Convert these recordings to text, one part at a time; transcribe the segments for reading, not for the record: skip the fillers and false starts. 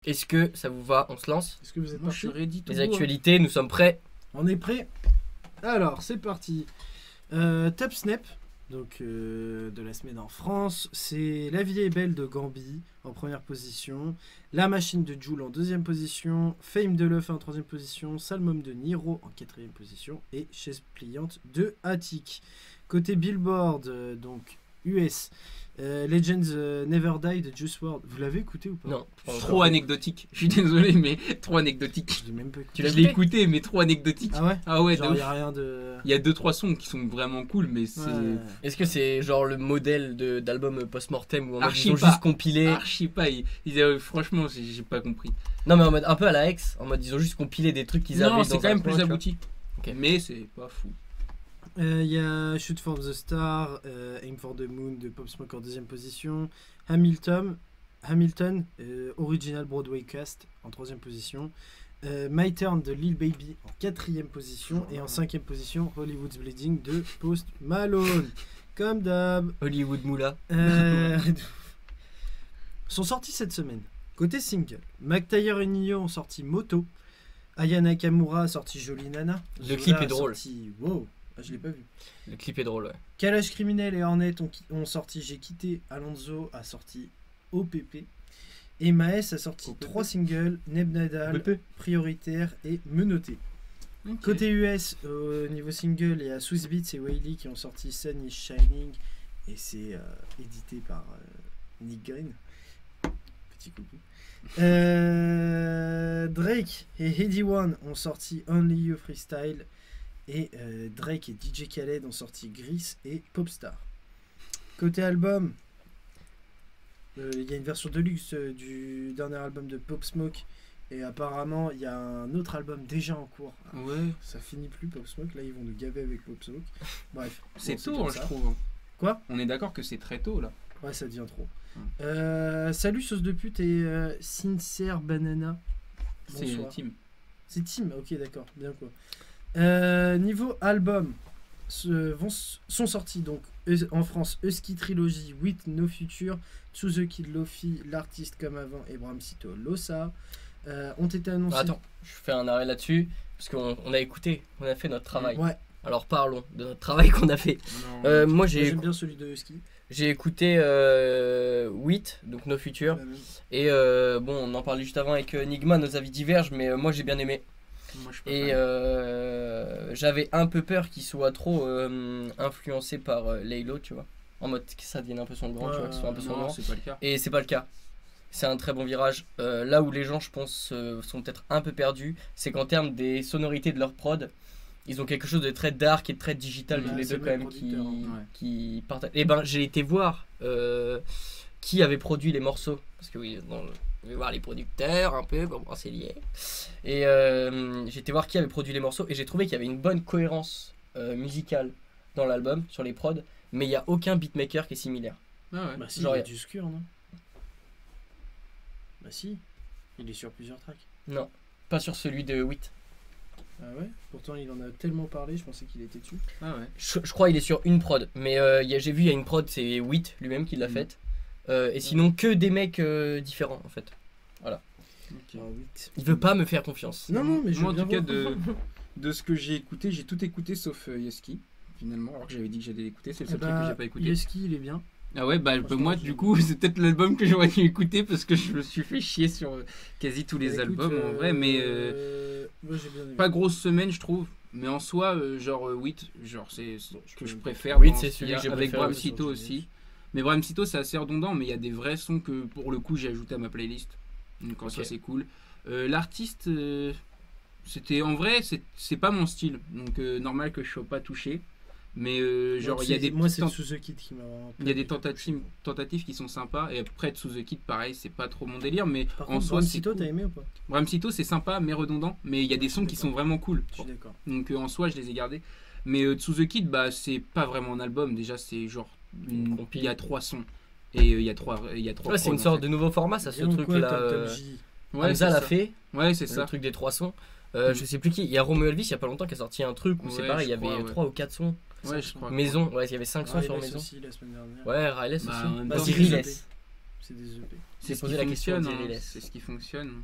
Est-ce que ça vous va? On se lance? Est-ce que vous êtes Moi, je suis partis? ready tout Les beau, hein. actualités, nous sommes prêts. On est prêt? Alors, c'est parti. Top Snap, donc de la semaine en France, c'est La vie est belle de Gambi en première position, La machine de Jul en deuxième position, Fame de Luff en troisième position, Salmon de Niro en quatrième position et Chaise pliante de Attic. Côté Billboard, donc US, Legends Never Die de Juice WRLD. Vous l'avez écouté ou pas? Non. pas encore. Trop anecdotique. Je suis désolé, mais trop anecdotique. Je l'ai même pas écouté. Tu l'as Je l'ai écouté, mais trop anecdotique. Ah ouais? Ah ouais, Genre, de il n'y ouf. a rien de. Il y a 2-3 sons qui sont vraiment cool, mais c'est Ouais. Est-ce que c'est genre le modèle d'album post-mortem où en mode Archi ils ont pas. juste compilé? archi pas. Franchement, j'ai pas compris. Non mais en mode un peu à la ex, en mode ils ont juste compilé des trucs qu'ils avaient Non, dans c'est quand un même coin, plus tu vois. abouti. Ok. Mais c'est pas fou. Il y a Shoot for the Star, Aim for the Moon de Pop Smoke en deuxième position, Hamilton, Original Broadway Cast en troisième position, My Turn de Lil Baby en quatrième position et en cinquième position Hollywood's Bleeding de Post Malone. Comme d'hab. Hollywood Moula. Sont sortis cette semaine. Côté single, McTayer et Nio ont sorti Moto, Aya Nakamura a sorti Jolie Nana. Le Zola clip est a drôle. sorti Wow, ah, je l'ai pas vu. Le clip est drôle, ouais. Kalash Criminel et Hornet ont sorti J'ai quitté, Alonso a sorti OPP et Maes a sorti OPP. 3 singles, Neb Nadal, Prioritaire et Menotté. Ok. Côté US, au niveau single, il y a Swiss Beats et Wiley qui ont sorti Sun is Shining et c'est édité par Nick Green. Petit coucou. Drake et Heady One ont sorti Only You Freestyle et Drake et DJ Khaled ont sorti Gris et Popstar. Côté album, il y a une version deluxe du dernier album de Pop Smoke et apparemment il y a un autre album déjà en cours. Ouais. Ça finit plus Pop Smoke, là ils vont nous gaver avec Pop Smoke. Bref, C'est bon, tôt, comme hein, ça. je trouve. Quoi? On est d'accord que c'est très tôt là. Ouais, ça devient trop. Salut sauce de pute et Sincere Banana. C'est Bonsoir. Team. C'est Team, ok d'accord, bien quoi. Niveau album, sont sortis donc en France Husky Trilogy, With No Future, To The Kid Lofi, L'artiste comme avant et Bramsito Losa ont été annoncés. Attends, je fais un arrêt là-dessus parce qu'on a écouté, on a fait notre travail. Ouais, Alors parlons de notre travail qu'on a fait. Moi moi, j'ai j'aime bien celui de Husky. écouté 8, donc No Future. La même. Et bon, on en parlait juste avant avec Enigma, nos avis divergent, mais moi j'ai bien aimé. Moi, je suis pas Et fan. j'avais un peu peur qu'il soit trop influencé par Laylo, tu vois. En mode que ça devienne un peu son grand, tu vois, que ce soit un peu son Non, grand. c'est pas le cas. Et c'est pas le cas. C'est un très bon virage. Là où les gens, je pense, sont peut-être un peu perdus, c'est qu'en termes des sonorités de leur prod, ils ont quelque chose de très dark et de très digital, Ouais, tous les c'est deux le quand même même, producteur, hein. qui partagent. Et ben, j'ai été voir qui avait produit les morceaux. Parce que oui, je vais voir les producteurs un peu, bon, c'est lié. Et j'ai été voir qui avait produit les morceaux et j'ai trouvé qu'il y avait une bonne cohérence musicale dans l'album, sur les prods, mais il n'y a aucun beatmaker qui est similaire. Ah ouais. Bah si, Genre, il y a du Skur, non? Bah si, il est sur plusieurs tracks. Non, pas sur celui de 8. Ah ouais? Pourtant il en a tellement parlé, je pensais qu'il était dessus. Ah ouais. Je crois qu'il est sur une prod, mais j'ai vu il y a une prod, c'est 8 lui-même qui l'a faite. Et sinon que des mecs différents en fait. Ok. Ah, 8. Il veut pas me faire confiance. Non, non, mais je Moi, veux en bien tout cas, voir. de ce que j'ai écouté, j'ai tout écouté sauf Yeski, finalement. Alors que j'avais dit que j'allais l'écouter, c'est le Eh seul truc que bah, j'ai pas écouté. Yeski, il est bien. Ah ouais, bah Franchement, moi, j'ai- du coup, c'est peut-être l'album que j'aurais dû écouter parce que je me suis fait chier sur quasi tous les Bah, écoute, albums en vrai, mais moi j'ai bien aimé. pas grosse semaine, je trouve. Mais en soi, genre 8, genre c'est ce que je préfère. 8, dans c'est ce celui qu'il y a, que j'ai avec préféré Bram aussi. Sito aussi. Mais Bram Sito, c'est assez redondant, mais il y a des vrais sons que pour le coup j'ai ajouté à ma playlist. Donc en Ok. soi, c'est cool. L'artiste, c'était en vrai, c'est pas mon style. Donc normal que je sois pas touché. Mais genre, il y a des Moi, c'est petites sous The Kid qui m'a vraiment. il y a des tentatives qui sont sympas. Et après, To The Kid, pareil, c'est pas trop mon délire. Mais Par en contre, soi, c'est Bramsito, cool. t'as aimé ou pas? Bram Sito, c'est sympa, mais redondant. Mais il y a des Je sons suis qui d'accord. sont vraiment cool. Je suis d'accord. Donc en soi, je les ai gardés. Mais To The Kid, bah, c'est pas vraiment un album. Déjà, c'est genre. Une compile. Il y a 3 sons. Et il y a 3 Ouais, c'est une sorte de nouveau format, ça, ce Bien ou truc quoi, là. comme Top J. Ouais, Hamza c'est l'a ça. fait, Ouais, c'est le ça. truc des 3 sons. Je sais plus qui. Il y a Romeo Elvis il y a pas longtemps qui a sorti un truc où c'est Ouais, pareil, il y je crois, avait ouais. 3 ou 4 sons. Ouais, je crois. Maison, ouais, il y avait 5 sons sur Riley Maison. aussi, la semaine dernière. Ouais, Riles Bah, aussi. en même Vas-y, temps, Riles. C'est des EP. C'est J'ai ce posé qui la question, fonctionne. Jerry Hein. Less. C'est ce qui fonctionne.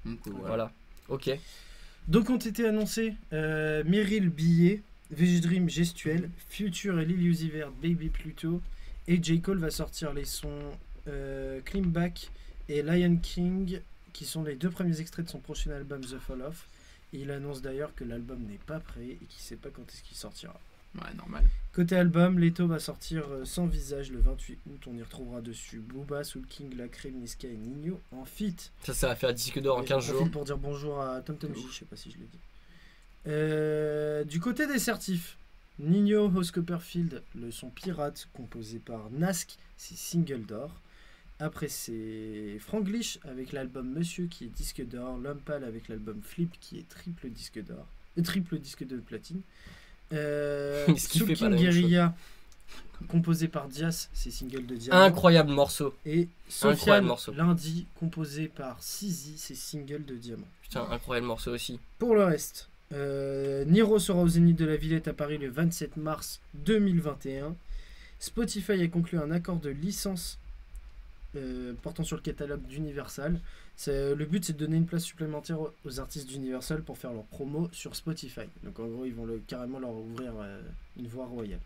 Donc Voilà. Ok. Donc ont été annoncés Meryl Billet, Veg Dream Gestuel, Future et Lil Uzi Vert, Baby Pluto, et J. Cole va sortir les sons Clean Back et Lion King, qui sont les 2 premiers extraits de son prochain album The Fall Off. Et il annonce d'ailleurs que l'album n'est pas prêt et qu'il ne sait pas quand est-ce qu'il sortira. Ouais, normal. Côté album, Leto va sortir Sans Visage le 28 août. On y retrouvera dessus Booba, Soul King, Lacré, Niska et Nino en feat. Ça va faire disque d'or en Et 15 j'en jours. profite pour dire bonjour à Tom Tom J, je sais pas si je l'ai dit. Du côté des certifs, Nino House Copperfield, le son Pirate, composé par Nask, c'est single d'or. Après, c'est Franglish avec l'album Monsieur qui est disque d'or. Lumpal avec l'album Flip qui est triple disque d'or. Triple disque de platine. Ce qui Soul fait pas King la même Guerilla, composé par Dias, c'est single de Diamant. Incroyable morceau. Et Incroyable Sofiane morceau. Lundi, composé par Sizi, c'est single de Diamant. Putain, incroyable morceau aussi. Pour le reste, Niro sera au Zénith de la Villette à Paris le 27 mars 2021. Spotify a conclu un accord de licence portant sur le catalogue d'Universal. Le but, c'est de donner une place supplémentaire aux artistes d'Universal pour faire leur promo sur Spotify. Donc en gros, ils vont carrément leur ouvrir une voie royale.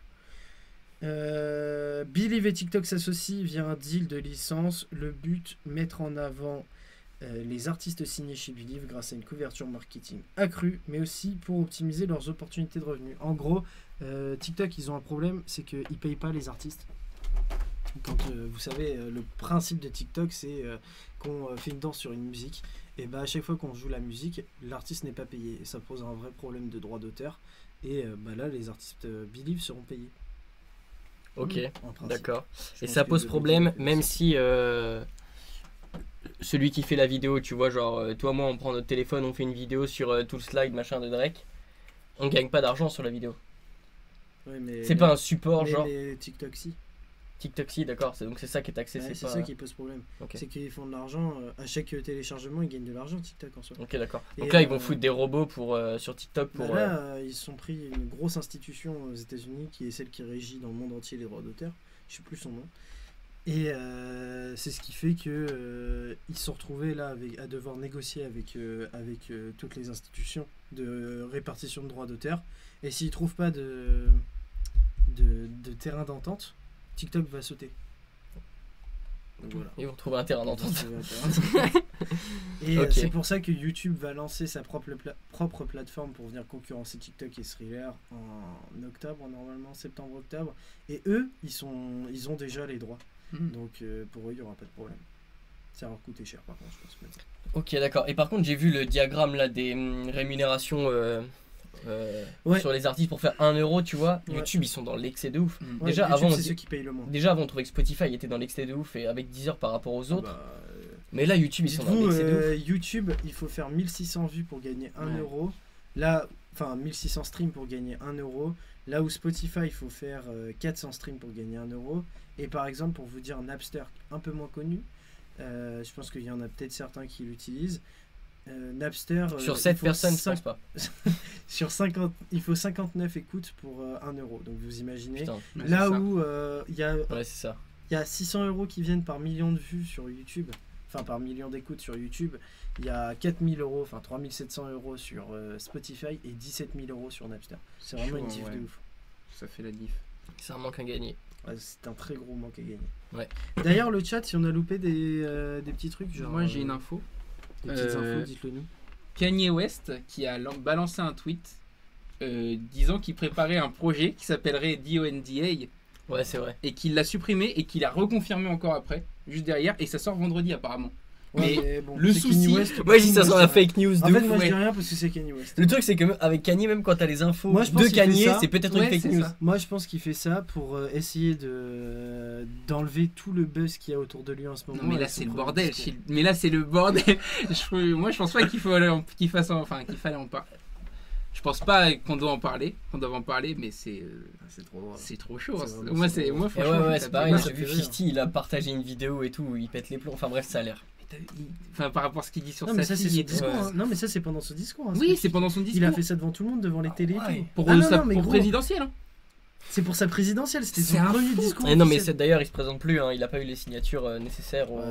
Believe et TikTok s'associent via un deal de licence. Le but, mettre en avant les artistes signés chez Believe grâce à une couverture marketing accrue, mais aussi pour optimiser leurs opportunités de revenus. En gros, TikTok, ils ont un problème, c'est qu'ils ne payent pas les artistes. Quand vous savez, le principe de TikTok, c'est qu'on fait une danse sur une musique, et à chaque fois qu'on joue la musique, l'artiste n'est pas payé. Et ça pose un vrai problème de droit d'auteur. Et là, les artistes Believe seront payés. Ok, En principe. d'accord. Je Et pense ça que pose le problème, Believe, même c'est- si celui qui fait la vidéo, tu vois, genre, toi, moi, on prend notre téléphone, on fait une vidéo sur tout le slide, machin de Drake, on gagne pas d'argent sur la vidéo. Ouais, mais C'est pas un support, mais genre. les TikTok, si. TikTok, si, d'accord, donc c'est ça qui est taxé, Ouais, c'est c'est pas. ça qui pose problème. Ok. C'est qu'ils font de l'argent. À chaque téléchargement, ils gagnent de l'argent, TikTok en soi. Ok, d'accord. Et, Donc là, ils vont foutre des robots sur TikTok pour. Là, ils se sont pris une grosse institution aux États-Unis qui est celle qui régit dans le monde entier les droits d'auteur. Je sais plus son nom. Et c'est ce qui fait que ils se sont retrouvés là à devoir négocier avec toutes les institutions de répartition de droits d'auteur. Et s'ils trouvent pas de terrain d'entente, TikTok va sauter. Donc voilà. Ils vont trouver un terrain d'entente. Et Ok. c'est pour ça que YouTube va lancer sa propre plateforme pour venir concurrencer TikTok et Thriller en octobre, normalement septembre-octobre. Et eux, ils ont déjà les droits. Donc pour eux, il n'y aura pas de problème. Ça va leur coûter cher par contre, je pense. Mais... Ok, d'accord. Et par contre, j'ai vu le diagramme là des rémunérations Ouais. sur les artistes pour faire 1 euro, tu vois. Ouais. YouTube, ils sont dans l'excès de ouf. Mm. Ouais, Déjà, YouTube, avant, on c'est dit- ceux qui payent le moins. Déjà, avant, on trouvait que Spotify était dans l'excès de ouf et avec Deezer par rapport aux autres. Ah bah, Mais là, YouTube, ils sont dans dites-vous, l'excès de ouf. YouTube, il faut faire 1600 vues pour gagner 1 Ouais. euro. Là, enfin 1600 streams pour gagner 1 euro. Là où Spotify, il faut faire 400 streams pour gagner 1 euro. Et par exemple, pour vous dire Napster, un peu moins connu, je pense qu'il y en a peut-être certains qui l'utilisent. Napster, Sur il 7 faut personnes, je 5 pense pas. sur 50, il faut 59 écoutes pour 1 euro. Donc vous imaginez. Putain, Ouais, Là c'est ça. où il y a ouais, c'est ça. il y a 600 euros qui viennent par million de vues sur YouTube, enfin par million d'écoutes sur YouTube. Il y a 4000 euros, enfin 3700 euros sur Spotify et 17 000 euros sur Napster. C'est vraiment Chaud, une diff ouais. de ouf. Ça fait la diff. C'est un manque à gagner. Ouais, c'est un très gros manque à gagner. Ouais. D'ailleurs, le chat, si on a loupé des petits trucs, genre. Moi j'ai une info. Des petites Euh, infos, dites-le nous. Kanye West qui a balancé un tweet disant qu'il préparait un projet qui s'appellerait DONDA Ouais, c'est vrai. et qu'il l'a supprimé et qu'il a reconfirmé encore après, juste derrière, et ça sort vendredi apparemment. Ouais, mais bon, le c'est souci- Kanye West, Moi, je dis ça moi, sent je la dis rien. fake news de En fait, ouf. moi je ouais. dis rien parce que c'est Kanye West. Le truc, c'est que avec Kanye, même quand t'as les infos Moi, je pense de qu'il fait Kanye, ça. c'est peut-être Ouais, une fake c'est news. ça. Moi, je pense qu'il fait ça pour essayer d'enlever tout le buzz qu'il y a autour de lui en ce moment. Non mais là avec son c'est le premier bordel, discours. mais là c'est le bordel. Moi je pense pas qu'il fallait en parler. Je pense pas qu'on doit en parler, mais c'est C'est trop drôle. c'est trop chaud. C'est hein. vraiment- Moi c'est c'est vraiment- moi Et franchement. ouais, ouais, ça c'est me pareil. fait J'ai ça vu fait rire. 50, il a partagé une vidéo et tout où il pète les plombs. Enfin bref, ça a l'air. Enfin par rapport à ce qu'il dit sur Non sa mais ça c'est fille son et tout. discours. ouais. hein. Non mais ça c'est pendant ce discours. hein. Oui, c'est pendant son discours. Il a fait ça devant tout le monde, devant les télés. et ouais. tout. pour Ah non, sa non, mais pour gros. présidentielle. Hein. C'est pour sa présidentielle, c'était C'est son un premier fou. discours. Et non, mais officiel. d'ailleurs, il se présente plus, hein, il a pas eu les signatures nécessaires. Ouais.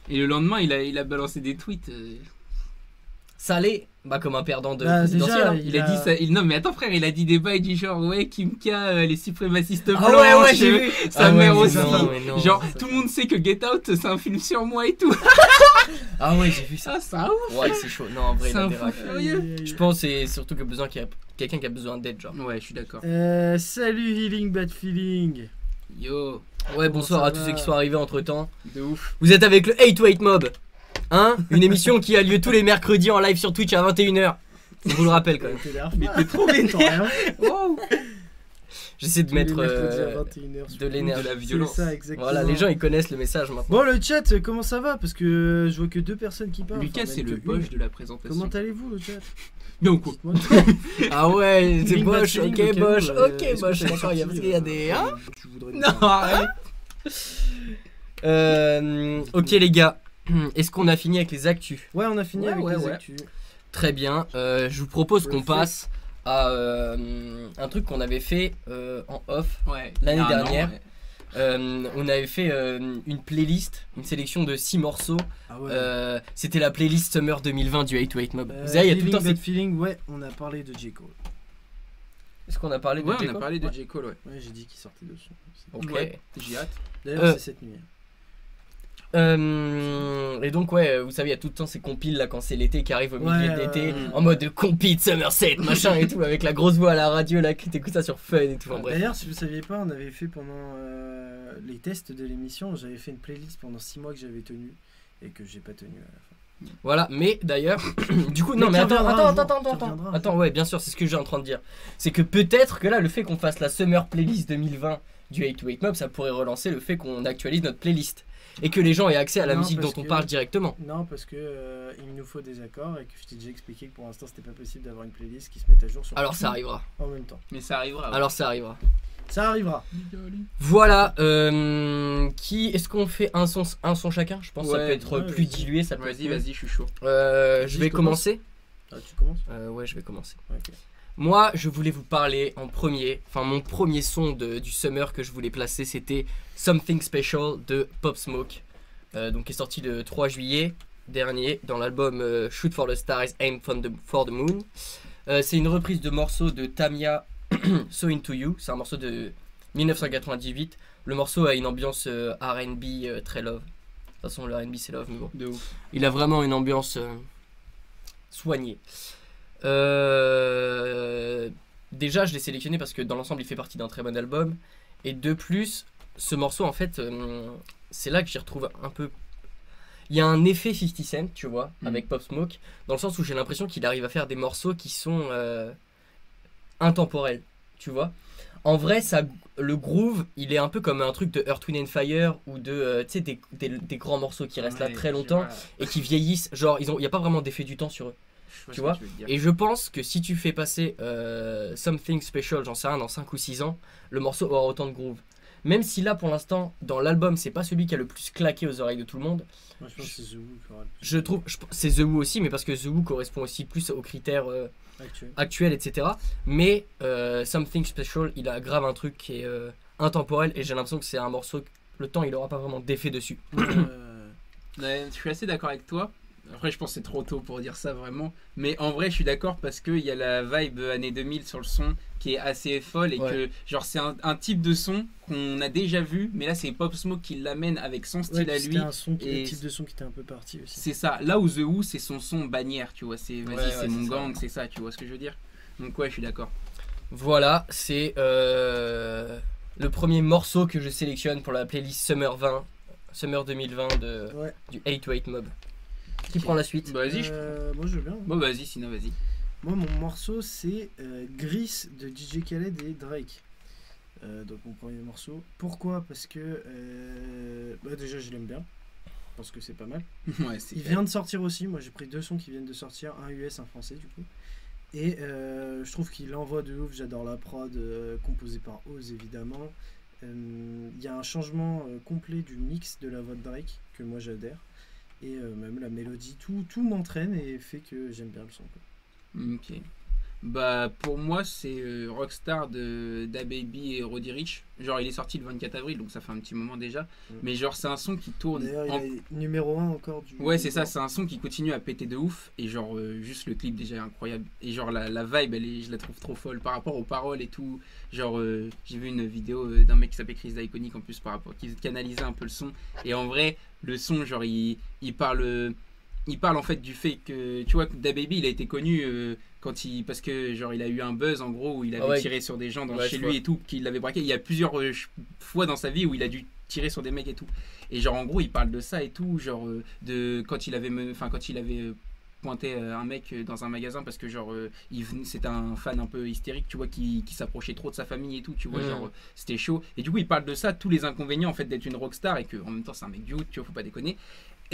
Et le lendemain, il a balancé des tweets. Ça allait, bah, comme un perdant de Bah, présidentiel. déjà, hein. Il a dit ça. Non, mais attends, frère, il a dit des bails du genre, ouais, Kim K, les suprémacistes blancs. Ah ouais, ouais, j'ai vu. Sa Ah ouais, mère mais aussi. non, mais non. Genre, tout le monde sait que Get Out, c'est un film sur moi et tout. Ah ouais, j'ai vu ça. Ah, ça ouf. Ouais, c'est chaud. Non, en vrai, il C'est a un des fou racks. furieux. Je pense que c'est surtout que besoin qu'il y a quelqu'un qui a besoin d'aide, genre. Ouais, je suis d'accord. Salut Healing Bad Feeling. Yo, Ouais, bonsoir ça à tous va ceux qui sont arrivés entre temps. de ouf. Vous êtes avec le 8 Mob. Hein, une émission qui a lieu tous les mercredis en live sur Twitch à 21h. Je vous le rappelle quand même. Mais t'es trop Attends, vénère. rien. Wow. J'essaie de Tous les mettre mercredis à 21h sur de l'énergie. De la C'est violence. ça, exactement. Voilà, les gens ils connaissent le message maintenant. Bon, le chat, comment ça va? Parce que je vois que 2 personnes qui parlent. Lucas, Enfin, c'est même le que poche une. de la présentation. Comment allez-vous, le chat? Bien ou quoi? Dites-moi. Ah ouais, c'est Healing Bad Bosch, Feeling, ok au cas où, Bosch, ok est-ce que Bosch, t'as d'accord, il y a, parce sorti, qu'il y a des... Hein tu voudrais nous Non, parler. arrête. Ok les gars, est-ce qu'on a fini avec les actus? Ouais, on a fini Ouais, avec ouais, les ouais. actus. Très bien, je vous propose qu'on Perfect. passe à un truc qu'on avait fait en off. Ouais. L'année Il y a un an, dernière. ouais. On avait fait une playlist, une sélection de 6 morceaux. Ah ouais. C'était la playlist Summer 2020 du 8 Mob. Vous savez, il y a tout Healing le temps Bad ces... Feeling, ouais, on a parlé de J. Cole. Est-ce qu'on a parlé de Ouais, J. on a Cole parlé de Ouais. J. Cole, ouais. Ouais, j'ai dit qu'il sortait de son. Ok. Ouais, j'ai hâte. D'ailleurs, c'est cette nuit. Et donc ouais, vous savez, il y a tout le temps ces compiles là quand c'est l'été qui arrive au milieu Ouais, de l'été, ouais. en mode compile Somerset, machin et tout, avec la grosse voix à la radio là, qui t'écoute ça sur Fun et tout, en bref. D'ailleurs, si vous saviez pas, on avait fait pendant les tests de l'émission, j'avais fait une playlist pendant 6 mois que j'avais tenu et que j'ai pas tenu à la fin. Voilà, mais d'ailleurs, du coup, Mais non mais qui attends, reviendra un jour, qui attends, reviendra un attends, ouais, bien sûr, c'est ce que j'ai en train de dire. C'est que peut-être que là, le fait qu'on fasse la Summer Playlist 2020 du 8 Mob, ça pourrait relancer le fait qu'on actualise notre playlist. Et que les gens aient accès à la Non, musique dont parce on que- parle directement. Non, parce que il nous faut des accords et que je t'ai déjà expliqué que pour l'instant c'était pas possible d'avoir une playlist qui se mette à jour sur Alors tout ça arrivera. en même temps. Mais ça arrivera. ouais. Alors ça arrivera. Ça arrivera. Voilà, qui est-ce qu'on fait un son chacun? Je pense que ça Ouais, peut être ouais, plus vas-y. dilué, ça peut Vas-y, être- vas-y, je suis chaud. Je Vas-y, vais je commence. commencer. Ah, tu commences? Ouais, je vais commencer. Ok. Moi, je voulais vous parler en premier, enfin mon premier son du summer que je voulais placer, c'était Something Special de Pop Smoke, donc qui est sorti le 3 juillet dernier dans l'album Shoot for the Stars, Aim for the Moon. C'est une reprise de morceau de Tamia, So Into You, c'est un morceau de 1998. Le morceau a une ambiance R&B très love. De toute façon, le R&B c'est love, mais bon. De ouf. Il a vraiment une ambiance soignée. Déjà, je l'ai sélectionné parce que dans l'ensemble, il fait partie d'un très bon album. Et de plus, ce morceau, en fait, c'est là que j'y retrouve un peu. Il y a un effet 50 Cent, tu vois, avec Pop Smoke, dans le sens où j'ai l'impression qu'il arrive à faire des morceaux qui sont intemporels, tu vois. En vrai, le groove, il est un peu comme un truc de Earth, Wind and Fire ou de, tu sais, des grands morceaux qui restent là Ouais, très longtemps et qui vieillissent. Genre, il n'y a pas vraiment d'effet du temps sur eux. Je Tu vois vois. ce que tu veux dire. Et je pense que si tu fais passer Something Special, j'en sais rien, dans 5 ou 6 ans, le morceau aura autant de groove. Même si là, pour l'instant, dans l'album, c'est pas celui qui a le plus claqué aux oreilles de tout le monde. Moi je pense que c'est The Who qui aura le plus Je trouve, c'est The Who aussi, mais parce que The Who correspond aussi plus aux critères actuel. actuels, etc. Mais Something Special, il a grave un truc qui est intemporel et j'ai l'impression que c'est un morceau, le temps, il aura pas vraiment d'effet dessus. Ouais, je suis assez d'accord avec toi. Après, je pense que c'est trop tôt pour dire ça vraiment. Mais en vrai, je suis d'accord parce qu'il y a la vibe années 2000 sur le son qui est assez folle et Ouais. que, genre, c'est un type de son qu'on a déjà vu. Mais là, c'est Pop Smoke qui l'amène avec son style à lui. C'était un son et un type de son qui était un peu parti aussi. C'est ça. Là où The Who, c'est son son bannière, tu vois. C'est vas-y, Ouais, c'est ouais, mon c'est ça. gang, c'est ça, tu vois ce que je veux dire. Donc, ouais, je suis d'accord. Voilà, c'est le premier morceau que je sélectionne pour la playlist Summer 2020 Ouais. du 8 Mob. Qui prend la suite? Bah, vas-y. Moi je veux bien. Bon, vas-y, sinon, vas-y. Moi mon morceau c'est Grease de DJ Khaled et Drake. Donc mon premier morceau. Pourquoi? Parce que déjà je l'aime bien. Parce que c'est pas mal. Ouais, c'est Il vient de sortir aussi. Moi j'ai pris 2 sons qui viennent de sortir, un US, un français du coup. Et je trouve qu'il envoie de ouf. J'adore la prod composée par Oz évidemment. Il y a un changement complet du mix de la voix de Drake que moi j'adhère. Et même la mélodie, tout m'entraîne et fait que j'aime bien le son. Quoi. Ok. Bah pour moi c'est Rockstar de DaBaby et Roddy Ricch. Genre il est sorti le 24 avril donc ça fait un petit moment déjà. Mais genre c'est un son qui tourne. D'ailleurs, en- il est numéro 1 encore du. Ouais c'est ça, c'est un son qui continue à péter de ouf. Et genre juste le clip déjà est incroyable. Et genre la vibe je la trouve trop folle par rapport aux paroles et tout. Genre j'ai vu une vidéo d'un mec qui s'appelle Chris Iconic en plus par rapport qui canalisait un peu le son. Et en vrai le son genre il parle. Il parle en fait du fait que tu vois que DaBaby il a été connu parce que genre il a eu un buzz en gros où il avait Ah ouais. tiré sur des gens Ouais, chez je lui vois. et tout qu'il l'avait braqué. Il y a plusieurs fois dans sa vie où il a dû tirer sur des mecs et tout. Et genre en gros il parle de ça et tout genre de quand il avait pointé un mec dans un magasin parce que genre c'était un fan un peu hystérique tu vois qui s'approchait trop de sa famille et tout tu vois genre c'était chaud et du coup il parle de ça tous les inconvénients en fait d'être une rockstar et que en même temps c'est un mec du hood tu vois faut pas déconner.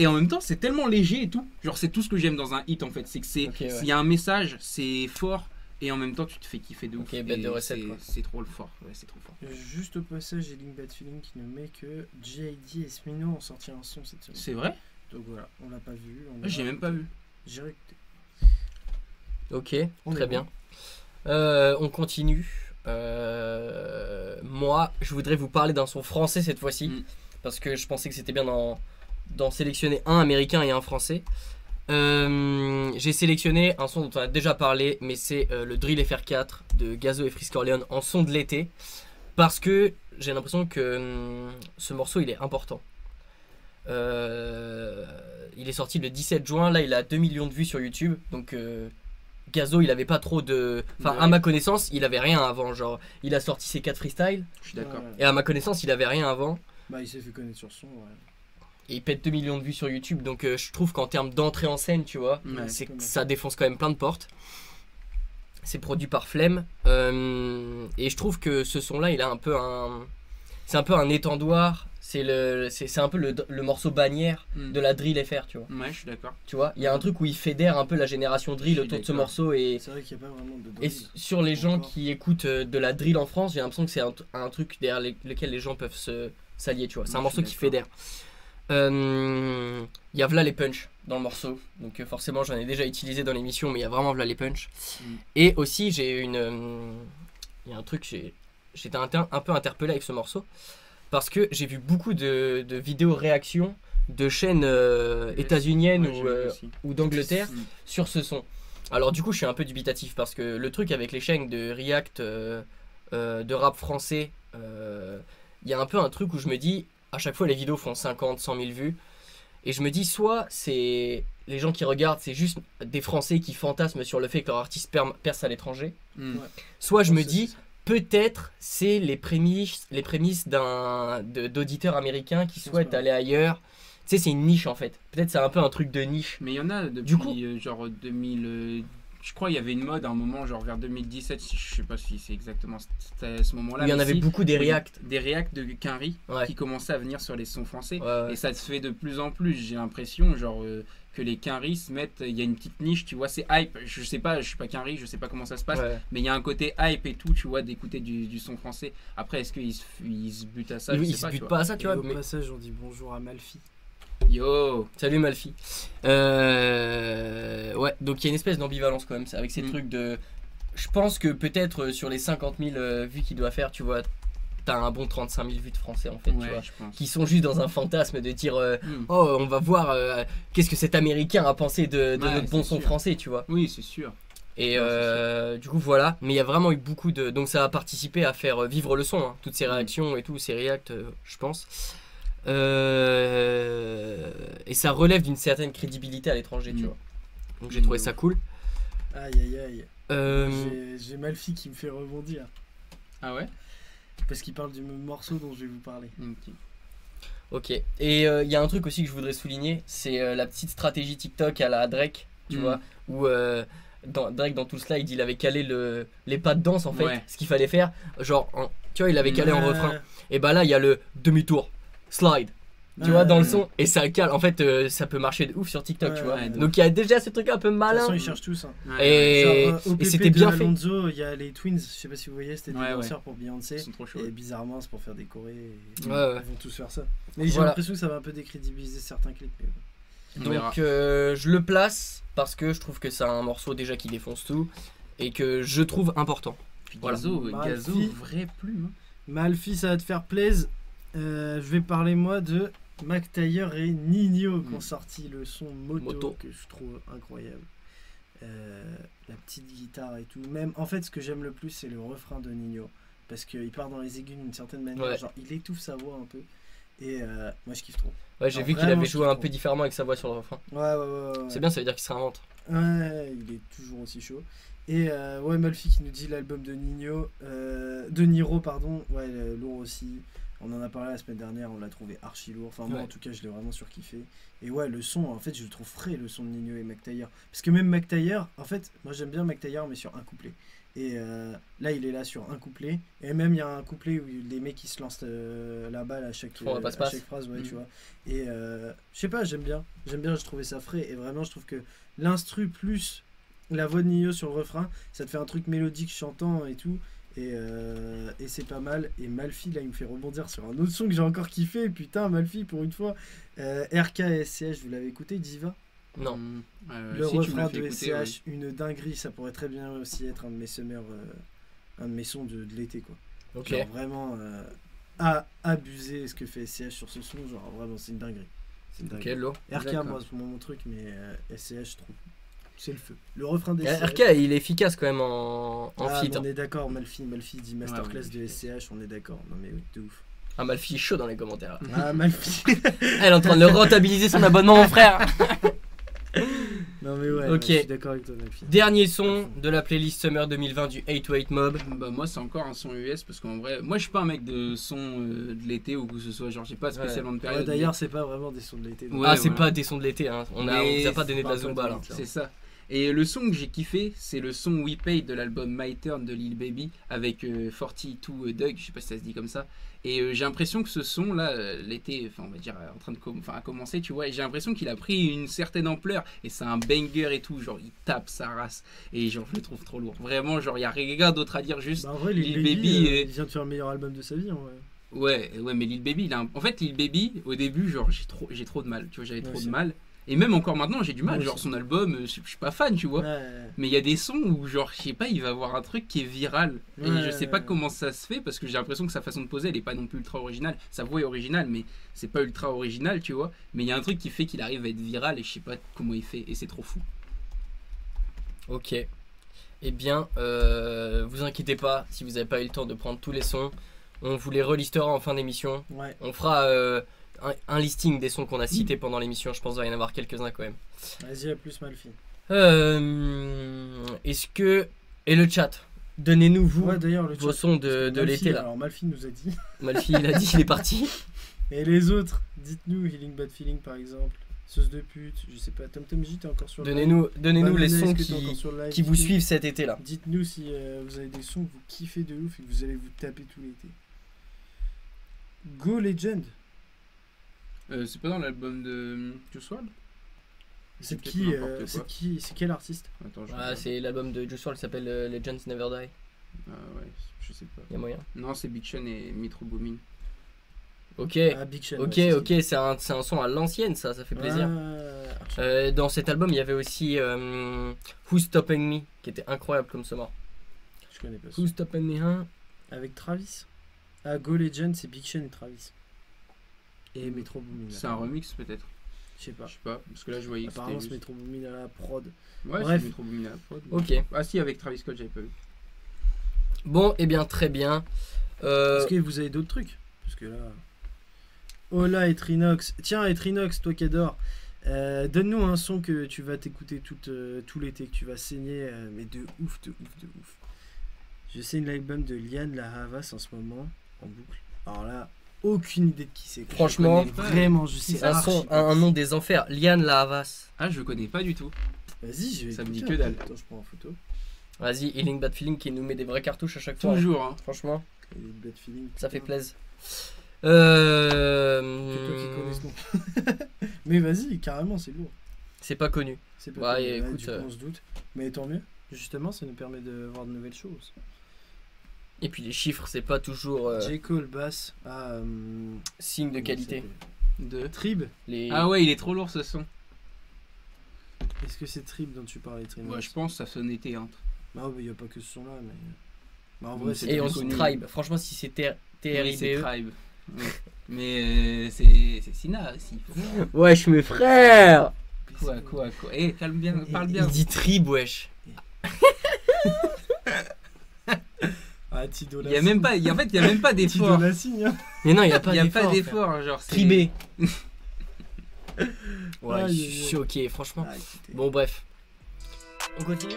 Et en même temps, c'est tellement léger et tout. Genre, c'est tout ce que j'aime dans un hit en fait. C'est que Ok, ouais. s'il y a un message, c'est fort. Et en même temps, tu te fais kiffer de ouf. Ok, bête de Et recette, quoi. c'est trop le fort. Ouais, c'est trop fort. Juste au passage, j'ai Link Bad Feeling qui nous met que J.I.D. et Smino ont sorti un son cette semaine. C'est vrai? Donc voilà, on l'a pas vu. J'ai même pas vu. J'ai réécouté. Ok, On très est bien. On continue. Moi, je voudrais vous parler d'un son français cette fois-ci. Mm. Parce que je pensais que c'était bien d'en sélectionner un américain et un français. J'ai sélectionné un son dont on a déjà parlé, mais c'est le Drill FR4 de Gazo et Frisk Orleans en son de l'été. Parce que j'ai l'impression que ce morceau il est important. Il est sorti le 17 juin, là il a 2 millions de vues sur YouTube. Donc Gazo il avait pas trop de. Enfin, Ouais. à ma connaissance, il avait rien avant. Genre, il a sorti ses 4 freestyles, Je suis d'accord. et à ma connaissance, il avait rien avant. Bah, il s'est fait connaître sur son. Ouais. Et il pète 2 millions de vues sur YouTube, donc je trouve qu'en termes d'entrée en scène, tu vois, Ouais. c'est pas mal. ça défonce quand même plein de portes. C'est produit par Flemme, et je trouve que ce son-là, il a un peu c'est un peu un étendoir. C'est un peu le morceau bannière Mm. de la drill FR, tu vois. Ouais, je suis d'accord. Tu vois, il y a un truc où il fédère un peu la génération drill Je suis autour de ce d'accord. morceau et C'est vrai qu'il n'y a pas vraiment de. et drill. sur les gens Encore. qui écoutent de la drill en France, j'ai l'impression que c'est un truc derrière lequel les gens peuvent s'allier, tu vois. C'est un Ouais, morceau je suis qui fédère. Il y a V'là les punch dans le morceau, donc forcément j'en ai déjà utilisé dans l'émission, mais il y a vraiment V'là les punch. Mm. Et aussi j'ai il y a un truc, j'étais un peu interpellé avec ce morceau parce que j'ai vu beaucoup de vidéos réactions de chaînes états-uniennes Ouais, j'ai vu aussi. ou d'Angleterre Mm. sur ce son. Alors du coup je suis un peu dubitatif parce que le truc avec les chaînes de React de rap français, il y a un peu un truc où je me dis à chaque fois les vidéos font 50, 100 000 vues et je me dis soit c'est les gens qui regardent c'est juste des Français qui fantasment sur le fait que leur artiste perce à l'étranger, Mm. Ouais. soit je me C'est dis ça. peut-être c'est les prémices d'auditeurs américains qui C'est souhaitent pas aller ailleurs. Tu sais c'est une niche en fait, peut-être c'est un peu un truc de niche. Mais il y en a depuis Du coup- genre 2000. Je crois il y avait une mode à un moment, genre vers 2017, je sais pas si c'est exactement à ce moment-là. Il y en mais avait si, beaucoup des où React. Des React de Quinry Ouais. qui commençaient à venir sur les sons français. Ouais, ouais. Et ça se fait de plus en plus, j'ai l'impression, genre que les Quinry se mettent. Il y a une petite niche, tu vois, c'est hype. Je sais pas, je suis pas Quinry, je sais pas comment ça se passe. Ouais. Mais il y a un côté hype et tout, tu vois, d'écouter du son français. Après, est-ce qu'ils se butent à ça? Ils Je sais se pas, tu butent vois. pas à ça, tu Et vois. au Mais... passage, on dit bonjour à Malfi. Yo! Salut Malfi. Ouais, donc il y a une espèce d'ambivalence quand même, c'est avec ces Mm. trucs de. Je pense que peut-être sur les 50 000 vues qu'il doit faire, tu vois, t'as un bon 35 000 vues de français en fait, tu vois. Ouais, je pense. Qui sont juste dans un fantasme de dire Mm. oh, on va voir qu'est-ce que cet américain a pensé de Ouais, notre bon c'est son sûr. français, tu vois. Oui, c'est sûr. Et Non, c'est du coup, voilà. Mais il y a vraiment eu beaucoup de. Donc ça a participé à faire vivre le son, hein, toutes ces réactions et tout, ces reacts, je pense. Et ça relève d'une certaine crédibilité à l'étranger, tu Mm. vois. Donc j'ai trouvé ça cool. Aïe aïe aïe. Euh, J'ai Malfi qui me fait rebondir. Ah ouais? Parce qu'il parle du même morceau dont je vais vous parler. Ok. Ok. Et il y a un truc aussi que je voudrais souligner, c'est la petite stratégie TikTok à la Drake, tu Mm. vois, où Drake dans tout le slide, il avait calé les pas de danse en fait, Ouais. ce qu'il fallait faire. Genre, tu vois, il avait calé en Ouais. refrain. Et bah là, il y a le demi-tour, slide. Tu vois, dans le son, et ça cale. En fait, ça peut marcher de ouf sur TikTok, tu Ouais, vois. ouais, de Donc il y a déjà ce truc un peu De toute malin. façon, ils cherchent tous. Hein. Et, Genre, et OPP c'était de bien fait. Alonso, il y a les Twins, je sais pas si vous voyez, c'était des Ouais, ouais. danseurs pour Beyoncé. Ils sont trop chauds. Et bizarrement, c'est pour faire des chorés. Et Ouais, ouais. Ils vont tous faire ça. Mais j'ai Voilà. l'impression que ça va un peu décrédibiliser certains clips. Mais bon. On verra. Donc je le place parce que je trouve que c'est un morceau déjà qui défonce tout. et que je trouve important. Puis Voilà. Gazo, Malfi. Gazo, vraie plume. Hein. Malfi, ça va te faire plaisir. Je vais parler moi de McTayer et Nino qui ont sorti le son moto, que je trouve incroyable. La petite guitare et tout. Même, en fait, ce que j'aime le plus, c'est le refrain de Nino. Parce qu'il part dans les aigus d'une certaine manière. Ouais. Genre, il étouffe sa voix un peu. Et moi, je kiffe trop. Ouais, j'ai Alors, vu qu'il vraiment, avait je joué kiffe un trop. peu différemment avec sa voix sur le refrain. Ouais. C'est bien, ça veut dire qu'il se réinvente. Ouais, il est toujours aussi chaud. Et ouais, Malfi qui nous dit l'album de de Niro, pardon. Ouais, lourd aussi. On en a parlé la semaine dernière, on l'a trouvé archi lourd. Enfin, moi Ouais. en tout cas, je l'ai vraiment surkiffé. Et ouais, le son, en fait, je le trouve frais, le son de Nino et McTayer. Parce que même McTayer, en fait, moi j'aime bien McTayer, mais sur un couplet. Et là, il est là sur un couplet. Et même, il y a un couplet où les mecs ils se lancent la balle à chaque, Font un à passe-passe. chaque phrase, ouais, Mhm. tu vois. Et je sais pas, j'aime bien. J'aime bien, je trouvais ça frais. Et vraiment, je trouve que l'instru plus la voix de Nino sur le refrain, ça te fait un truc mélodique chantant et tout. Et c'est pas mal. Et Malfi, là, il me fait rebondir sur un autre son que j'ai encore kiffé. Putain, Malfi, pour une fois. RK et SCH, vous l'avez écouté, Diva? Non. Le si, tu me refrain l'as fait de écouter, ouais. SCH, une dinguerie. Ça pourrait très bien aussi être un de mes summers, un de mes sons de l'été, quoi. Ok. Genre vraiment à abuser ce que fait SCH sur ce son. Genre vraiment, c'est une dinguerie. C'est une Ok, dinguerie. lourd. RK, D'accord. moi, c'est mon truc, mais SCH, je trouve. C'est le feu. Le refrain des RK, il est efficace quand même en feat. on est d'accord, Malfi dit masterclass Ouais, de SCH, on est d'accord. Non mais oui, de ouf. Ah, Malfi chaud dans les commentaires. Ah, Malfi. Elle est en train de rentabiliser son abonnement, mon frère. Non mais ouais, Ok. je suis d'accord avec toi, Malfi. Dernier son de la playlist Summer 2020 du 808 Mob. Bah moi c'est encore un son US parce qu'en vrai moi je suis pas un mec de son de l'été ou que ce soit genre j'ai pas spécialement de Ouais, période. d'ailleurs, c'est pas vraiment des sons de l'été. donc. Ouais, Ah, c'est voilà. pas des sons de l'été, hein. On Mais vous a pas donné de la c'est pas Zumba là. de C'est ça. Et le son que j'ai kiffé, c'est le son We Paid de l'album My Turn de Lil Baby avec 42 Doug, je sais pas si ça se dit comme ça. Et j'ai l'impression que ce son là, l'été, enfin on va dire en train de à commencer, tu vois, et j'ai l'impression qu'il a pris une certaine ampleur et c'est un banger et tout, genre il tape sa race et genre je le trouve trop lourd. Vraiment, genre il y a rien d'autre à dire, juste Bah, en vrai, Lil Lil Baby, Baby, il vient de faire le meilleur album de sa vie en vrai. ouais, mais Lil Baby, en fait Lil Baby au début, genre j'ai trop de mal, tu vois, j'avais Moi trop aussi. de mal. Et même encore maintenant, j'ai du mal, Moi genre aussi. son album, je suis pas fan, tu vois. Ouais. Mais il y a des sons où, genre, je sais pas, il va avoir un truc qui est viral. Et Ouais. je sais pas comment ça se fait parce que j'ai l'impression que sa façon de poser, elle est pas non plus ultra originale. Sa voix est originale, mais c'est pas ultra original, tu vois. Mais il y a un truc qui fait qu'il arrive à être viral et je sais pas comment il fait. Et c'est trop fou. Ok. Eh bien, vous inquiétez pas si vous avez pas eu le temps de prendre tous les sons. On vous les relistera en fin d'émission. Ouais. On fera un listing des sons qu'on a cités pendant l'émission. Je pense qu'il va y en avoir quelques-uns quand même. Vas-y, à plus, Malfi. Est-ce que. Et le chat, donnez-nous vous Ouais, d'ailleurs, le vos chat. sons Parce que de Malfi, l'été là. Alors, Malfi nous a dit. Malfi, il a dit, il est parti. Et les autres, dites-nous, Healing Bad Feeling par exemple. Sauce de pute, je sais pas. Tom Tom J, t'es encore sur le live. Donnez-nous les Banana, sons est-ce que t'es encore sur le live qui vous Dites-nous. suivent cet été là. Dites-nous si vous avez des sons que vous kiffez de ouf et que vous allez vous taper tout l'été. Go Legend. C'est pas dans l'album de Juice WRLD C'est peut-être qui, n'importe quoi. c'est quel artiste? Attends, je Ah, regarde. c'est l'album de Juice WRLD qui s'appelle Legends Never Die. Ah ouais, je sais pas. Il y a moyen. Non, c'est Big Sean et Metro Boomin. Ok. Ah, Big Sean. Ok, ouais, ok, c'est un son à l'ancienne, ça fait plaisir. Dans cet album, il y avait aussi Who's Stopping Me, qui était incroyable comme ce mort. Je connais pas ça. Who's Stopping Me, hein? Avec Travis. Ah, Go Legend, c'est Big Sean et Travis. Et Metro Boomin. C'est un remix peut-être. Je sais pas. Je sais pas, parce que là je voyais que Apparemment, c'est c'était juste... Metro Boomin à la prod. Ouais, Bref. c'est Metro Boomin à la prod. Ok. Ah si, avec Travis Scott, j'avais pas vu. Bon, et bien, très bien. Est-ce que vous avez d'autres trucs? Parce que là. Hola Etrinox. Tiens, Etrinox, toi qui adores. Donne-nous un son que tu vas t'écouter tout l'été, que tu vas saigner, mais de ouf, de ouf, de ouf. Je saigne l'album de Liane La Havas en ce moment, en boucle. Alors là, aucune idée de qui c'est. Franchement, Je connais pas. Vraiment, je sais un nom des enfers, Liane La Havas. Ah, je connais pas du tout. Vas-y, je vais Ça me dit écouter, que dalle. Attends, je prends en photo. Vas-y, Healing Bad Feeling qui nous met des vraies cartouches à chaque fois. Toujours, hein. Franchement, Et les bad feelings, ça fait putain. plaisir. C'est toi qui connais ce nom. Mais vas-y, carrément, c'est lourd. C'est pas connu. C'est pas Bah, connu. écoute, du coup, on se doute. Mais tant mieux. Justement, ça nous permet de voir de nouvelles choses. Et puis les chiffres, c'est pas toujours J. Cole, Bass. signe de qualité. De... Trib. Les... Ah ouais, il est trop lourd ce son. Est-ce que c'est Trib dont tu parlais, Trib? Ouais, je pense que ça sonne été. Hein. Non, mais il n'y a pas que ce son-là, mais. Bah, en vrai, c'est Et plus on connu. dit Tribe. Franchement, si c'est Oui, c'est TRIBE. Tribe. Oui. Mais c'est Sina aussi. Wesh, mes frères. Quoi. Eh, calme bien, parle bien. Il dit Tribe, wesh. Ah, Tido Il y a même pas, en fait, il y a même pas d'effort. la signe, hein. Mais non, il y a pas Il y a d'effort. pas frère. d'effort, hein, genre. c'est- Tribé. Ouais, Aïe, je aïe, suis aïe. choqué, franchement. Ah, écoutez. Bon, bref. On continue.